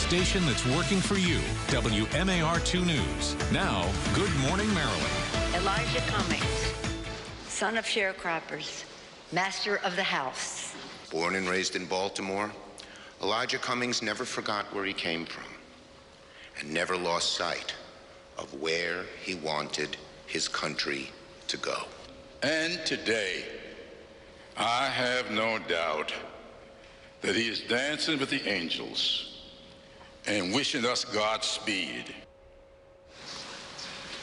station that's working for you, WMAR2 News. Now, Good Morning Maryland. Elijah Cummings, son of sharecroppers, master of the house. Born and raised in Baltimore, Elijah Cummings never forgot where he came from and never lost sight of where he wanted his country to go. And today, I have no doubt that he is dancing with the angels and wishing us Godspeed.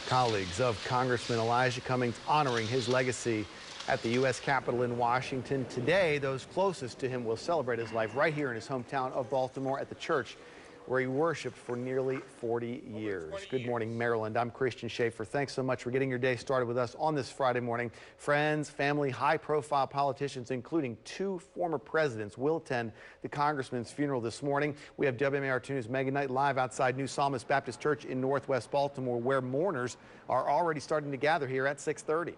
Colleagues of Congressman Elijah Cummings honoring his legacy at the U.S. Capitol in Washington. Today, those closest to him will celebrate his life right here in his hometown of Baltimore at the church where he worshiped for nearly 40 years. Good morning, Maryland. I'm Christian Schaefer. Thanks so much for getting your day started with us on this Friday morning. Friends, family, high-profile politicians, including 2 former presidents, will attend the congressman's funeral this morning. We have WMAR2 News Megan Knight live outside New Psalmist Baptist Church in Northwest Baltimore, where mourners are already starting to gather here at 6:30.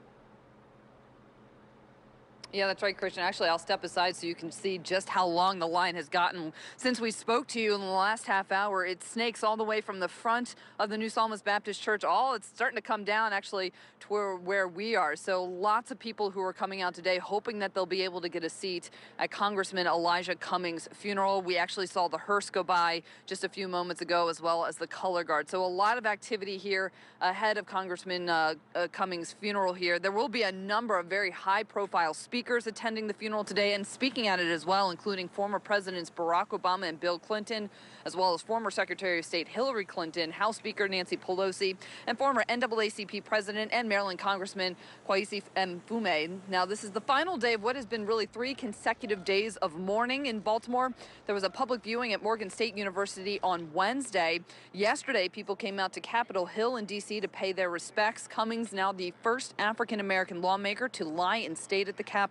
Yeah, that's right, Christian. Actually, I'll step aside so you can see just how long the line has gotten since we spoke to you in the last half hour. It snakes all the way from the front of the New Psalmist Baptist Church. It's starting to come down, actually, to where we are. So lots of people who are coming out today hoping that they'll be able to get a seat at Congressman Elijah Cummings' funeral. We actually saw the hearse go by just a few moments ago, as well as the color guard. So a lot of activity here ahead of Congressman Cummings' funeral here. There will be a number of very high-profile speakers attending the funeral today and speaking at it as well, including former Presidents Barack Obama and Bill Clinton, as well as former Secretary of State Hillary Clinton, House Speaker Nancy Pelosi, and former NAACP President and Maryland Congressman Kweisi Mfume. Now, this is the final day of what has been really 3 consecutive days of mourning in Baltimore. There was a public viewing at Morgan State University on Wednesday. Yesterday, people came out to Capitol Hill in D.C. to pay their respects. Cummings, now the first African-American lawmaker to lie in state at the Capitol.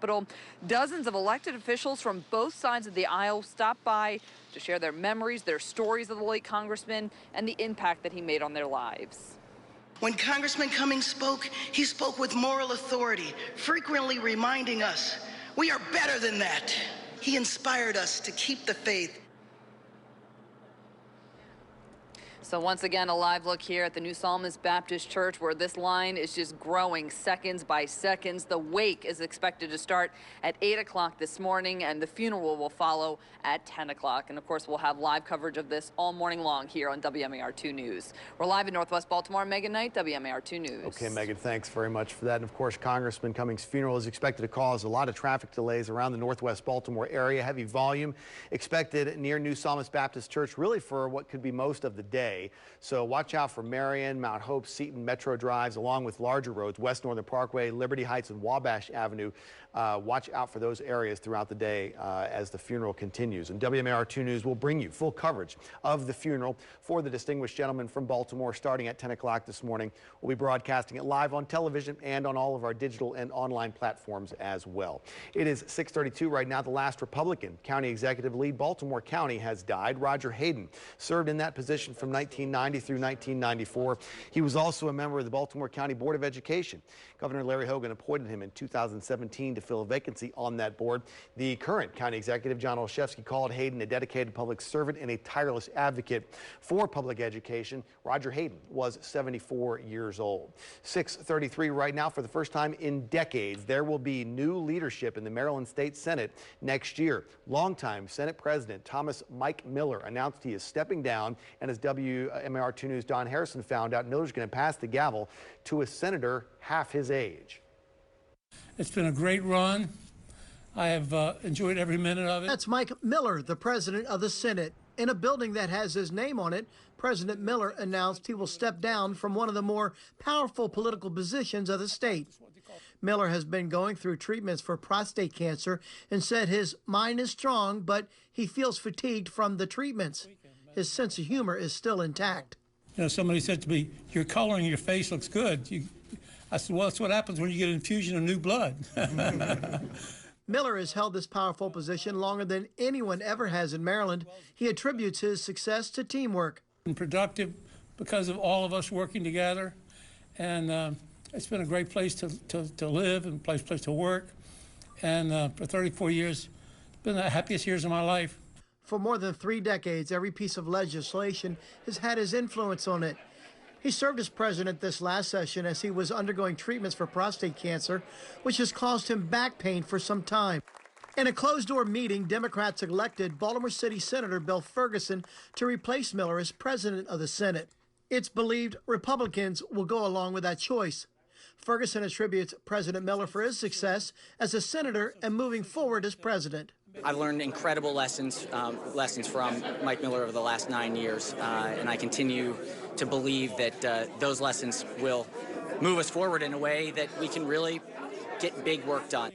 Dozens of elected officials from both sides of the aisle stopped by to share their memories, their stories of the late congressman, and the impact that he made on their lives. When Congressman Cummings spoke, he spoke with moral authority, frequently reminding us we are better than that. He inspired us to keep the faith. So once again, a live look here at the New Psalmist Baptist Church, where this line is just growing seconds by seconds. The wake is expected to start at 8 o'clock this morning, and the funeral will follow at 10 o'clock. And of course, we'll have live coverage of this all morning long here on WMAR2 News. We're live in Northwest Baltimore. Megan Knight, WMAR2 News. Okay, Megan, thanks very much for that. And of course, Congressman Cummings' funeral is expected to cause a lot of traffic delays around the Northwest Baltimore area. Heavy volume expected near New Psalmist Baptist Church, really for what could be most of the day. So watch out for Marion, Mount Hope, Seton Metro drives, along with larger roads, West Northern Parkway, Liberty Heights, and Wabash Avenue. Watch out for those areas throughout the day as the funeral continues. And WMAR2 News will bring you full coverage of the funeral for the distinguished gentleman from Baltimore starting at 10 o'clock this morning. We'll be broadcasting it live on television and on all of our digital and online platforms as well. It is 6:32 right now. The last Republican county executive lead Baltimore County has died. Roger Hayden served in that position from 1990 through 1994. He was also a member of the Baltimore County Board of Education. Governor Larry Hogan appointed him in 2017 to fill a vacancy on that board. The current county executive, John Olszewski, called Hayden a dedicated public servant and a tireless advocate for public education. Roger Hayden was 74 years old. 6:33 right now. For the first time in decades, there will be new leadership in the Maryland State Senate next year. Longtime Senate President Thomas Mike Miller announced he is stepping down, and as WMAR2 News' Don Harrison found out, Miller's going to pass the gavel to a senator half his age. It's been a great run. I have enjoyed every minute of it. That's Mike Miller, the president of the Senate. In a building that has his name on it, President Miller announced he will step down from one of the more powerful political positions of the state. Miller has been going through treatments for prostate cancer and said his mind is strong, but he feels fatigued from the treatments. His sense of humor is still intact. You know, somebody said to me, "Your color in your face looks good." I said, "Well, that's what happens when you get an infusion of new blood." Miller has held this powerful position longer than anyone ever has in Maryland. He attributes his success to teamwork. And productive because of all of us working together. And it's been a great place to live and place to work. And for 34 years, it's been the happiest years of my life. For more than 3 decades, every piece of legislation has had his influence on it. He served as president this last session as he was undergoing treatments for prostate cancer, which has caused him back pain for some time. In a closed-door meeting, Democrats elected Baltimore City Senator Bill Ferguson to replace Miller as president of the Senate. It's believed Republicans will go along with that choice. Ferguson attributes President Miller for his success as a senator and moving forward as president. I've learned incredible lessons from Mike Miller over the last 9 years, and I continue to believe that those lessons will move us forward in a way that we can really get big work done.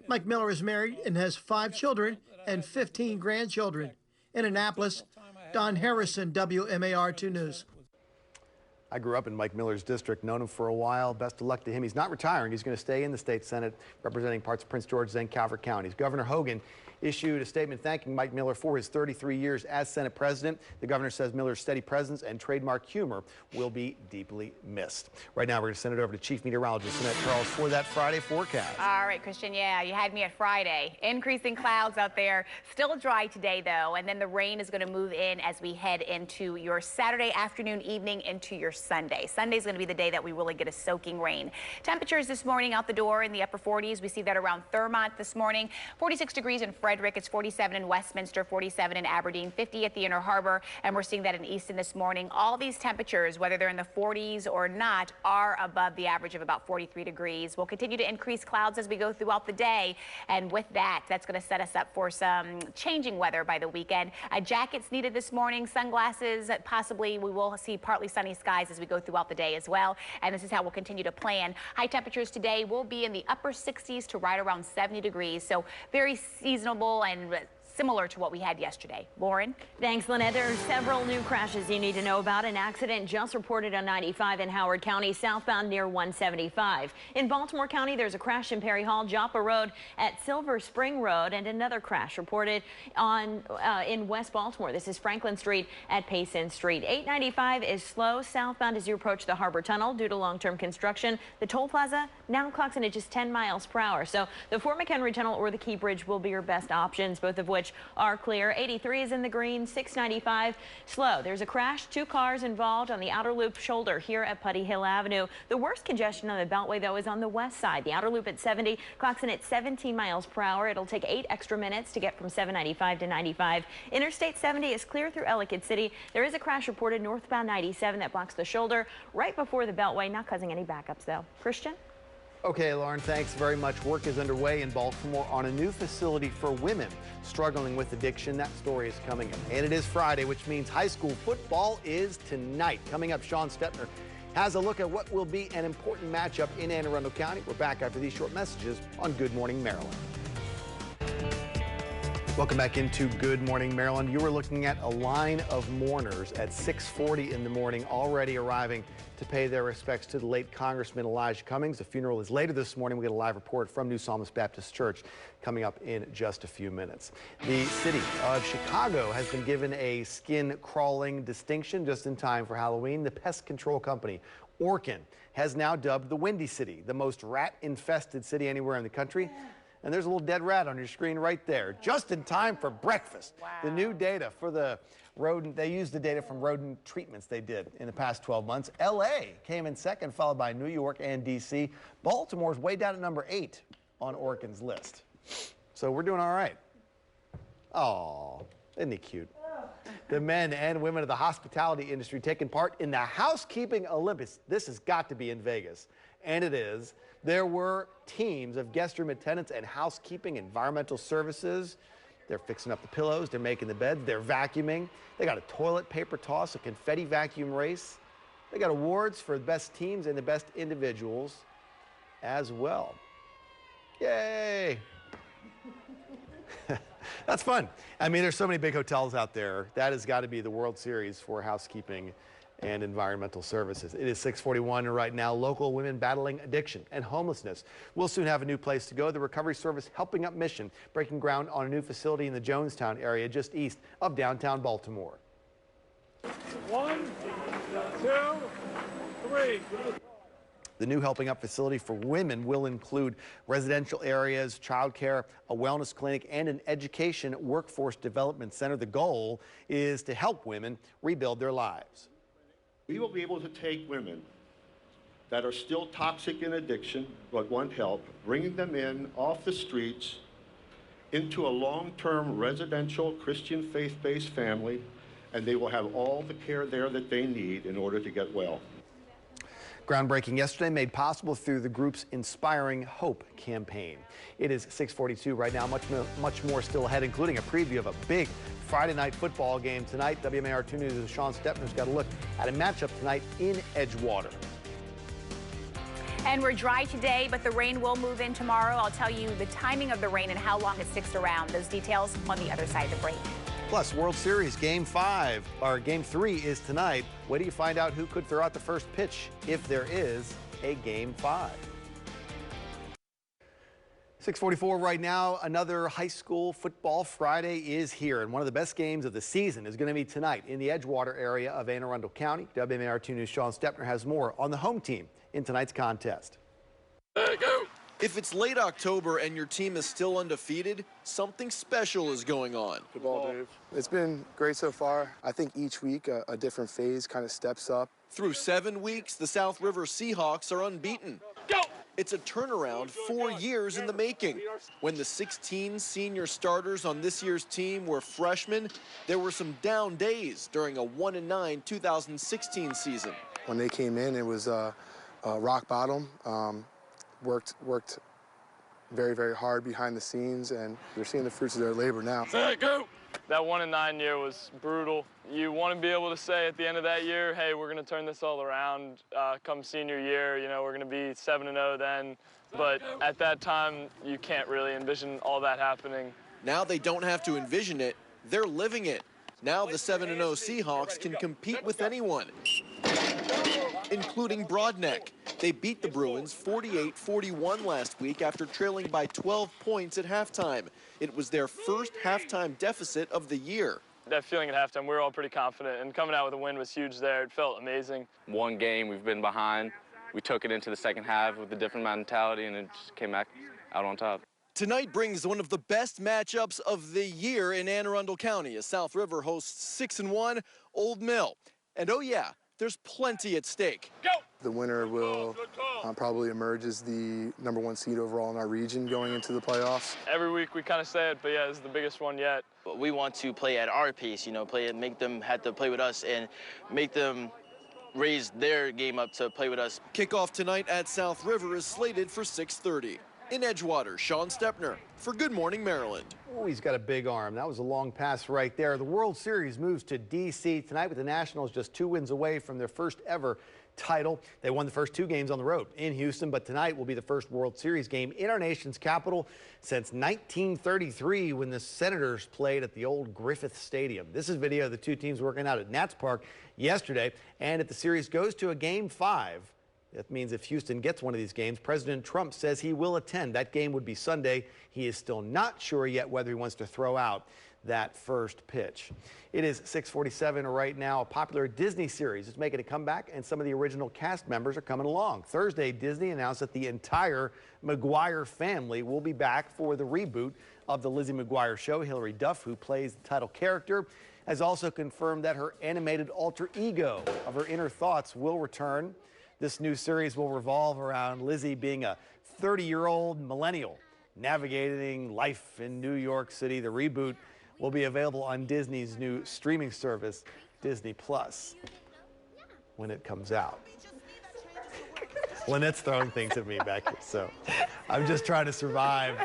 Mike Miller is married and has 5 children and 15 grandchildren. In Annapolis, Don Harrison, WMAR-2 News. I grew up in Mike Miller's district, known him for a while. Best of luck to him. He's not retiring. He's going to stay in the state Senate representing parts of Prince George's and Calvert counties. Governor Hogan issued a statement thanking Mike Miller for his 33 years as Senate president. The governor says Miller's steady presence and trademark humor will be deeply missed. Right now, we're going to send it over to Chief Meteorologist Annette Charles for that Friday forecast. All right, Christian, yeah, you had me at Friday. Increasing clouds out there. Still dry today, though, and then the rain is going to move in as we head into your Saturday afternoon, evening, into your Sunday. Sunday's going to be the day that we really get a soaking rain. Temperatures this morning out the door in the upper 40s. We see that around Thurmont this morning. 46 degrees in Frederick. It's 47 in Westminster, 47 in Aberdeen, 50 at the Inner Harbor, and we're seeing that in Easton this morning. All these temperatures, whether they're in the 40s or not, are above the average of about 43 degrees. We'll continue to increase clouds as we go throughout the day, and with that, that's going to set us up for some changing weather by the weekend. Jackets needed this morning, sunglasses, possibly we will see partly sunny skies as we go throughout the day as well, and this is how we'll continue to plan. High temperatures today will be in the upper 60s to right around 70 degrees, so very seasonable and similar to what we had yesterday. Lauren? Thanks, Lynette. There are several new crashes you need to know about. An accident just reported on 95 in Howard County, southbound near 175. In Baltimore County, there's a crash in Perry Hall, Joppa Road at Silver Spring Road, and another crash reported on in West Baltimore. This is Franklin Street at Payson Street. 895 is slow southbound as you approach the Harbor Tunnel due to long-term construction. The toll plaza now clocks in at just 10 miles per hour. So the Fort McHenry Tunnel or the Key Bridge will be your best options, both of which are clear. 83 is in the green, 695 slow. There's a crash, 2 cars involved on the outer loop shoulder here at Putty Hill Avenue. The worst congestion on the Beltway, though, is on the west side. The outer loop at 70 clocks in at 17 miles per hour. It'll take 8 extra minutes to get from 795 to 95. Interstate 70 is clear through Ellicott City. There is a crash reported northbound 97 that blocks the shoulder right before the Beltway, not causing any backups, though. Christian? Okay, Lauren, thanks very much. Work is underway in Baltimore on a new facility for women struggling with addiction. That story is coming up. And it is Friday, which means high school football is tonight. Coming up, Sean Stepner has a look at what will be an important matchup in Anne Arundel County. We're back after these short messages on Good Morning Maryland. Welcome back into Good Morning Maryland. You were looking at a line of mourners at 6:40 in the morning already arriving to pay their respects to the late Congressman Elijah Cummings. The funeral is later this morning. We get a live report from New Psalmist Baptist Church coming up in just a few minutes. The city of Chicago has been given a skin crawling distinction just in time for Halloween. The pest control company Orkin has now dubbed the Windy City the most rat-infested city anywhere in the country. And there's a little dead rat on your screen right there, just in time for breakfast. Wow. The new data for the rodent, they used the data from rodent treatments they did in the past 12 months. LA came in second, followed by New York and DC. Baltimore's way down at number 8 on Orkin's list. So we're doing all right. Oh, isn't he cute? The men and women of the hospitality industry taking part in the Housekeeping Olympics. This has got to be in Vegas, and it is. There were teams of guest room attendants and housekeeping, environmental services. They're fixing up the pillows, they're making the beds, they're vacuuming. They got a toilet paper toss, a confetti vacuum race. They got awards for the best teams and the best individuals as well. Yay! That's fun. I mean, there's so many big hotels out there. That has got to be the World Series for housekeeping and environmental services. It is 6:41 and right now, local women battling addiction and homelessness will soon have a new place to go. The Recovery Service Helping Up mission breaking ground on a new facility in the Jonestown area just east of downtown Baltimore. 1, 2, 3. The new Helping Up facility for women will include residential areas, childcare, a wellness clinic, and an education workforce development center. The goal is to help women rebuild their lives. We will be able to take women that are still toxic in addiction but want help, bringing them in off the streets into a long-term residential Christian faith-based family, and they will have all the care there that they need in order to get well. Groundbreaking yesterday, made possible through the group's Inspiring Hope campaign. It is 6:42 right now, much more still ahead, including a preview of a big Friday night football game tonight. WMAR 2 News' Sean Stepner's got a look at a matchup tonight in Edgewater. And we're dry today, but the rain will move in tomorrow. I'll tell you the timing of the rain and how long it sticks around. Those details on the other side of the break. Plus, World Series Game 3 is tonight. Wait till you find out who could throw out the first pitch if there is a Game 5. 6:44 right now. Another high school football Friday is here, and one of the best games of the season is going to be tonight in the Edgewater area of Anne Arundel County. WMAR 2 News' Sean Stepner has more on the home team in tonight's contest. Go! If it's late October and your team is still undefeated, something special is going on. Good ball, Dave. It's been great so far. I think each week a different phase kind of steps up. Through 7 weeks, the South River Seahawks are unbeaten. Go! It's a turnaround 4 years in the making. When the 16 senior starters on this year's team were freshmen, there were some down days during a 1-9 2016 season. When they came in, it was rock bottom. Worked very, very hard behind the scenes, and they're seeing the fruits of their labor now. Go! That 1-9 year was brutal. You want to be able to say at the end of that year, hey, we're going to turn this all around come senior year. You know, we're going to be 7-0 then. But at that time, you can't really envision all that happening. Now they don't have to envision it, they're living it. Now the 7-0 Seahawks can compete with anyone, including Broadneck. They beat the Bruins 48-41 last week after trailing by 12 points at halftime. It was their first halftime deficit of the year. That feeling at halftime, we were all pretty confident, and coming out with a win was huge there. It felt amazing. One game, we've been behind. We took it into the second half with a different mentality, and it just came back out on top. Tonight brings one of the best matchups of the year in Anne Arundel County as South River hosts 6-1 Old Mill. And oh yeah, there's plenty at stake. Go! The winner will probably emerge as the #1 seed overall in our region going into the playoffs. Every week we kind of say it, but yeah, this is the biggest one yet. We want to play at our pace, you know, make them have to play with us and make them raise their game up to play with us. Kickoff tonight at South River is slated for 6:30. In Edgewater, Sean Stepner for Good Morning Maryland. Oh, he's got a big arm. That was a long pass right there. The World Series moves to D.C. tonight with the Nationals just 2 wins away from their first ever title. They won the first 2 games on the road in Houston, but tonight will be the first World Series game in our nation's capital since 1933 when the Senators played at the old Griffith Stadium. This is video of the two teams working out at Nats Park yesterday, and if the series goes to a Game 5, that means if Houston gets one of these games, President Trump says he will attend. That game would be Sunday. He is still not sure yet whether he wants to throw out that first pitch. It is 6:47 right now. A popular Disney series is making a comeback, and some of the original cast members are coming along. Thursday, Disney announced that the entire McGuire family will be back for the reboot of the Lizzie McGuire show. Hilary Duff, who plays the title character, has also confirmed that her animated alter ego of her inner thoughts will return. This new series will revolve around Lizzie being a 30-year-old millennial navigating life in New York City. The reboot will be available on Disney's new streaming service, Disney Plus, when it comes out. Lynette's throwing things at me back here, so I'm just trying to survive.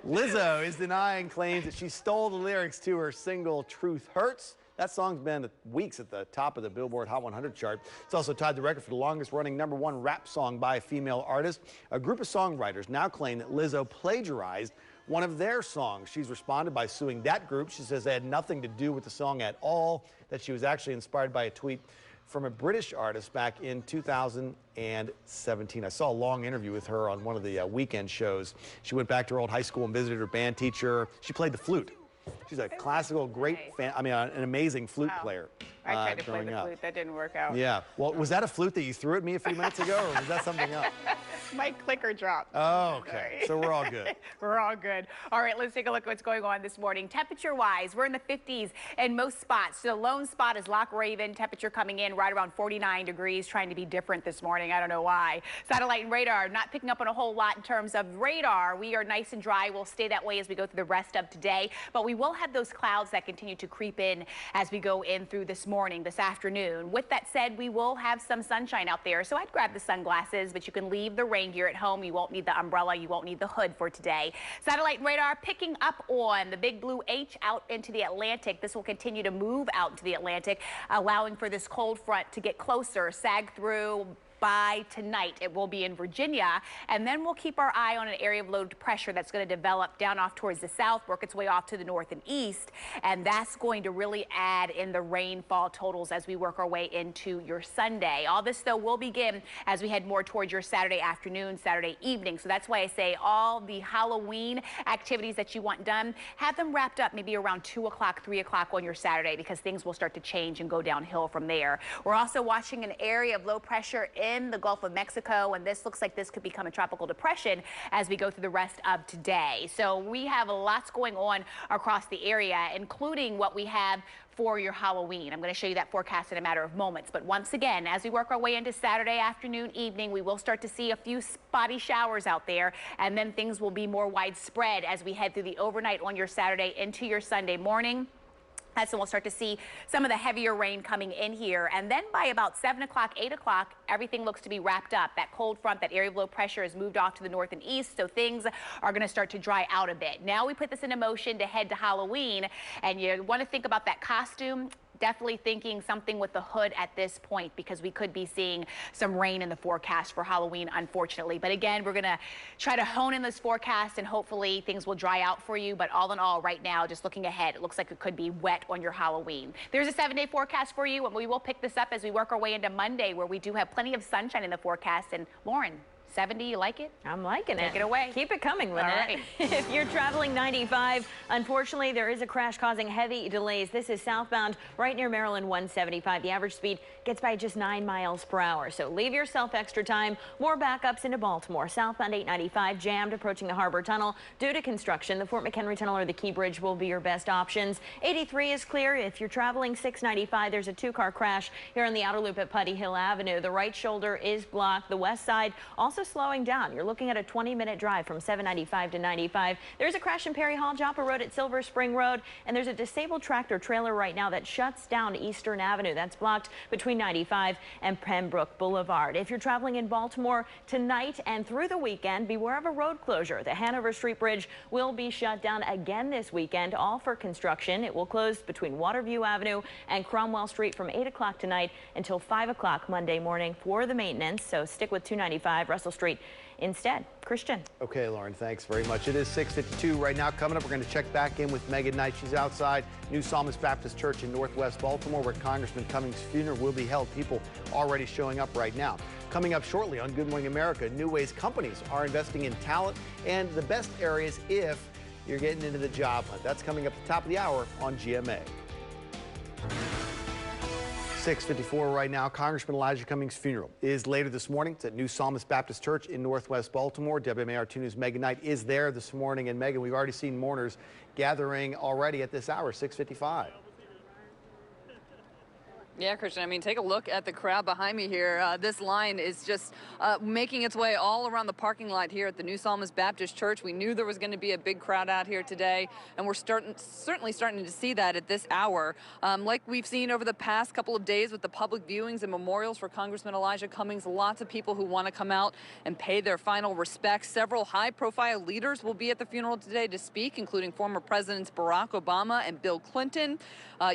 Lizzo is denying claims that she stole the lyrics to her single, Truth Hurts. That song's been weeks at the top of the Billboard Hot 100 chart. It's also tied the record for the longest-running #1 rap song by a female artist. A group of songwriters now claim that Lizzo plagiarized one of their songs. She's responded by suing that group. She says they had nothing to do with the song at all, that she was actually inspired by a tweet from a British artist back in 2017. I saw a long interview with her on one of the weekend shows. She went back to her old high school and visited her band teacher. She played the flute She's a classical great fan. I mean, an amazing flute player. I tried to play growing the up. flute. That didn't work out. Yeah. Well, was that a flute that you threw at me a few minutes ago, or was that something else? My clicker dropped. Oh, okay. So we're all good. We're all good. All right, let's take a look at what's going on this morning. Temperature-wise, we're in the 50s in most spots. So the lone spot is Loch Raven. Temperature coming in right around 49 degrees, trying to be different this morning. I don't know why. Satellite and radar not picking up on a whole lot in terms of radar. We are nice and dry. We'll stay that way as we go through the rest of today. But we will have those clouds that continue to creep in as we go in through this morning, this afternoon. With that said, we will have some sunshine out there. So I'd grab the sunglasses, but you can leave the rain gear at home. You won't need the umbrella. You won't need the hood for today. Satellite and radar picking up on the big blue H out into the Atlantic. This will continue to move out into the Atlantic, allowing for this cold front to get closer, sag through. By tonight, it will be in Virginia, and then we'll keep our eye on an area of low pressure that's going to develop down off towards the south, work its way off to the north and east, and that's going to really add in the rainfall totals as we work our way into your Sunday. All this, though, will begin as we head more towards your Saturday afternoon, Saturday evening. So that's why I say all the Halloween activities that you want done, have them wrapped up maybe around 2 o'clock, 3 o'clock on your Saturday, because things will start to change and go downhill from there. We're also watching an area of low pressure in the Gulf of Mexico, and this looks like this could become a tropical depression as we go through the rest of today. So we have lots going on across the area, including what we have for your Halloween. I'm going to show you that forecast in a matter of moments. But once again, as we work our way into Saturday afternoon, evening, we will start to see a few spotty showers out there, and then things will be more widespread as we head through the overnight on your Saturday into your Sunday morning. That's when we'll start to see some of the heavier rain coming in here. And then by about 7 o'clock, 8 o'clock, everything looks to be wrapped up. That cold front, that area of low pressure has moved off to the north and east, so things are going to start to dry out a bit. Now we put this into motion to head to Halloween, and you want to think about that costume. Definitely thinking something with the hood at this point, because we could be seeing some rain in the forecast for Halloween, unfortunately. But again, we're going to try to hone in this forecast, and hopefully things will dry out for you. But all in all, right now, just looking ahead, it looks like it could be wet on your Halloween. There's a 7-day forecast for you, and we will pick this up as we work our way into Monday, where we do have plenty of sunshine in the forecast. And Lauren, 70, you like it? I'm liking it. Take it away. Keep it coming, Lynette. All right. If you're traveling 95, unfortunately, there is a crash causing heavy delays. This is southbound right near Maryland 175. The average speed gets by just 9 miles per hour. So leave yourself extra time. More backups into Baltimore. Southbound 895 jammed approaching the Harbor Tunnel due to construction. The Fort McHenry Tunnel or the Key Bridge will be your best options. 83 is clear. If you're traveling 695, there's a 2-car crash here on the outer loop at Putty Hill Avenue. The right shoulder is blocked. The west side also slowing down. You're looking at a 20-minute drive from 795 to 95. There's a crash in Perry Hall, Joppa Road at Silver Spring Road, and there's a disabled tractor trailer right now that shuts down Eastern Avenue. That's blocked between 95 and Pembroke Boulevard. If you're traveling in Baltimore tonight and through the weekend, beware of a road closure. The Hanover Street Bridge will be shut down again this weekend, all for construction. It will close between Waterview Avenue and Cromwell Street from 8 o'clock tonight until 5 o'clock Monday morning for the maintenance. So stick with 295 Russell Street instead. Christian. Okay, Lauren, thanks very much. It is 6:52 right now. Coming up, we're going to check back in with Megan Knight. She's outside New Psalmist Baptist Church in Northwest Baltimore, where Congressman Cummings' funeral will be held. People already showing up right now. Coming up shortly on Good Morning America, new ways companies are investing in talent and the best areas if you're getting into the job hunt. That's coming up at the top of the hour on GMA. 6:54 right now. Congressman Elijah Cummings' funeral is later this morning. It's at New Psalmist Baptist Church in Northwest Baltimore. WMAR 2 News' Megan Knight is there this morning. And Megan, we've already seen mourners gathering already at this hour, 6:55. Yeah, Christian, I mean, take a look at the crowd behind me here. This line is just making its way all around the parking lot here at the New Psalmist Baptist Church. We knew there was going to be a big crowd out here today, and we're certainly starting to see that at this hour. Like we've seen over the past couple of days with the public viewings and memorials for Congressman Elijah Cummings, lots of people who want to come out and pay their final respects. Several high-profile leaders will be at the funeral today to speak, including former Presidents Barack Obama and Bill Clinton.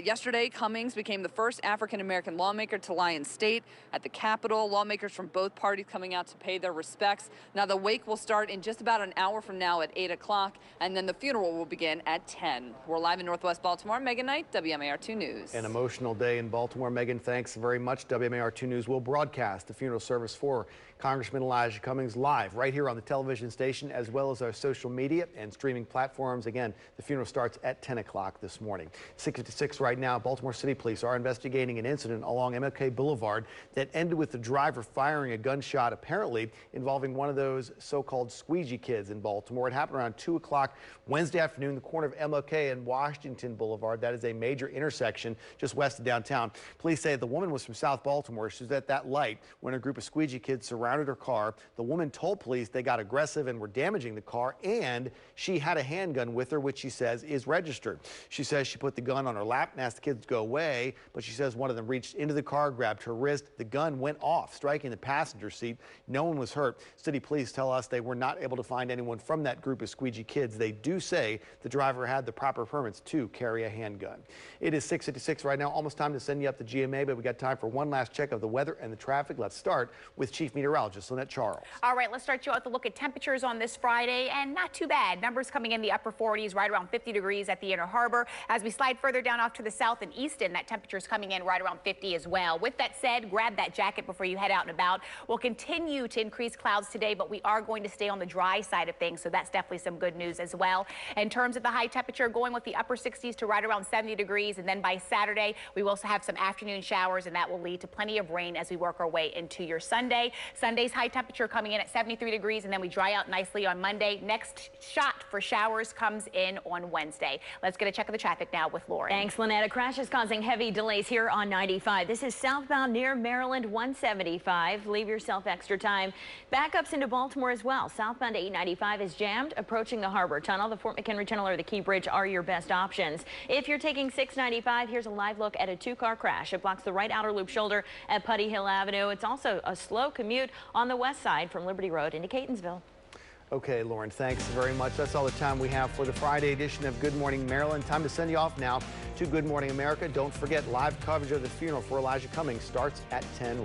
Yesterday, Cummings became the first African African-American lawmaker to Lyon State at the Capitol. Lawmakers from both parties coming out to pay their respects. Now, the wake will start in just about an hour from now at 8 o'clock, and then the funeral will begin at 10. We're live in Northwest Baltimore. Megan Knight, WMAR2 News. An emotional day in Baltimore. Megan, thanks very much. WMAR2 News will broadcast the funeral service for Congressman Elijah Cummings live right here on the television station, as well as our social media and streaming platforms. Again, the funeral starts at 10 o'clock this morning. 6:56 right now. Baltimore City Police are investigating an incident along MLK Boulevard that ended with the driver firing a gunshot, apparently involving one of those so-called squeegee kids in Baltimore. It happened around 2 o'clock Wednesday afternoon, the corner of MLK and Washington Boulevard. That is a major intersection just west of downtown. Police say the woman was from South Baltimore. She was at that light when a group of squeegee kids surrounded her car. The woman told police they got aggressive and were damaging the car, and she had a handgun with her, which she says is registered. She says she put the gun on her lap and asked the kids to go away, but she says one of them reached into the car, grabbed her wrist. The gun went off, striking the passenger seat. No one was hurt. City police tell us they were not able to find anyone from that group of squeegee kids. They do say the driver had the proper permits to carry a handgun. It is 6:56 right now, almost time to send you up to GMA, but we got time for one last check of the weather and the traffic. Let's start with Chief Meteorologist Lynette Charles. All right, let's start you out with a look at temperatures on this Friday, and not too bad. Numbers coming in the upper 40s, right around 50 degrees at the Inner Harbor. As we slide further down off to the south and Easton, that temperature is coming in right around 50 as well. With that said, grab that jacket before you head out and about. We'll continue to increase clouds today, but we are going to stay on the dry side of things, so that's definitely some good news as well. In terms of the high temperature, going with the upper 60s to right around 70 degrees, and then by Saturday, we will also have some afternoon showers, and that will lead to plenty of rain as we work our way into your Sunday. Sunday's high temperature coming in at 73 degrees, and then we dry out nicely on Monday. Next shot for showers comes in on Wednesday. Let's get a check of the traffic now with Lauren. Thanks, Lynette. A crash is causing heavy delays here on 95. This is southbound near Maryland 175. Leave yourself extra time. Backups into Baltimore as well. Southbound 895 is jammed. Approaching the Harbor Tunnel, the Fort McHenry Tunnel or the Key Bridge are your best options. If you're taking 695, here's a live look at a two-car crash. It blocks the right outer loop shoulder at Putty Hill Avenue. It's also a slow commute on the west side from Liberty Road into Catonsville. Okay, Lauren, thanks very much. That's all the time we have for the Friday edition of Good Morning Maryland. Time to send you off now to Good Morning America. Don't forget, live coverage of the funeral for Elijah Cummings starts at 10.